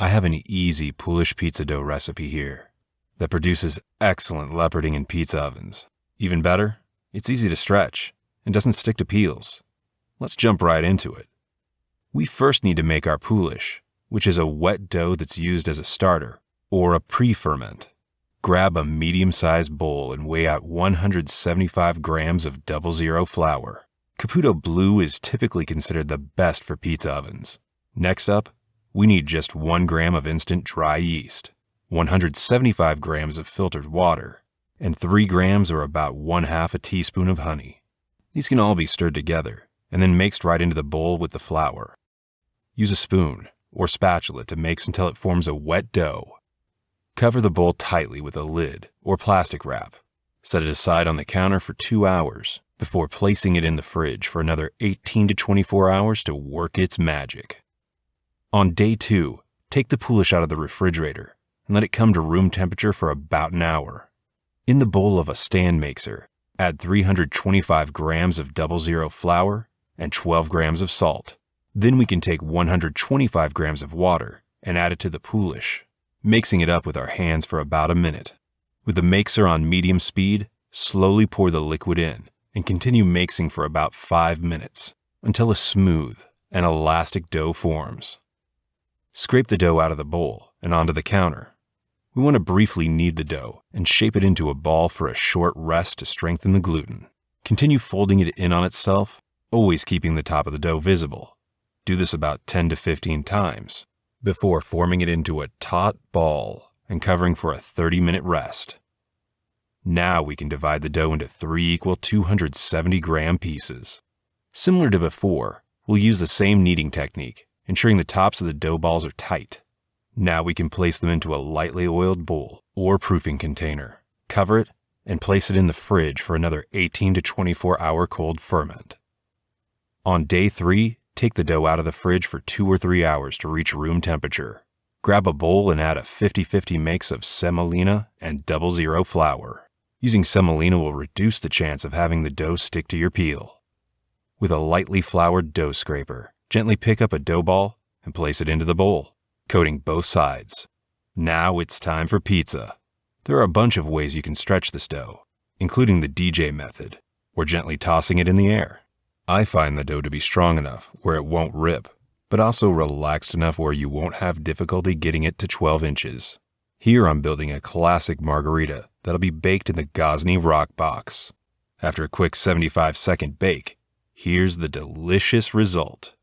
I have an easy Polish pizza dough recipe here that produces excellent leoparding in pizza ovens. Even better, it's easy to stretch and doesn't stick to peels. Let's jump right into it. We first need to make our Poolish, which is a wet dough that's used as a starter, or a pre-ferment. Grab a medium-sized bowl and weigh out 175 grams of 00 flour. Caputo Blue is typically considered the best for pizza ovens. Next up, we need just 1 gram of instant dry yeast, 175 grams of filtered water, and 3 grams or about 1/2 a teaspoon of honey. These can all be stirred together and then mixed right into the bowl with the flour. Use a spoon or spatula to mix until it forms a wet dough. Cover the bowl tightly with a lid or plastic wrap. Set it aside on the counter for 2 hours before placing it in the fridge for another 18 to 24 hours to work its magic. On day 2, take the Poolish out of the refrigerator and let it come to room temperature for about an hour. In the bowl of a stand mixer, add 325 grams of 00 flour and 12 grams of salt. Then we can take 125 grams of water and add it to the Poolish, mixing it up with our hands for about a minute. With the mixer on medium speed, slowly pour the liquid in and continue mixing for about 5 minutes until a smooth and elastic dough forms. Scrape the dough out of the bowl and onto the counter. We want to briefly knead the dough and shape it into a ball for a short rest to strengthen the gluten. Continue folding it in on itself, always keeping the top of the dough visible. Do this about 10 to 15 times before forming it into a taut ball and covering for a 30-minute rest. Now we can divide the dough into 3 equal 270-gram pieces. Similar to before, we'll use the same kneading technique, ensuring the tops of the dough balls are tight. Now we can place them into a lightly oiled bowl or proofing container, cover it, and place it in the fridge for another 18 to 24-hour cold ferment. On day 3, take the dough out of the fridge for 2 or 3 hours to reach room temperature. Grab a bowl and add a 50-50 mix of semolina and 00 flour. Using semolina will reduce the chance of having the dough stick to your peel. With a lightly floured dough scraper, gently pick up a dough ball and place it into the bowl, coating both sides. Now it's time for pizza. There are a bunch of ways you can stretch this dough, including the DJ method, or gently tossing it in the air. I find the dough to be strong enough where it won't rip, but also relaxed enough where you won't have difficulty getting it to 12 inches. Here I'm building a classic margarita that'll be baked in the Gozney Rock Box. After a quick 75-second bake, here's the delicious result.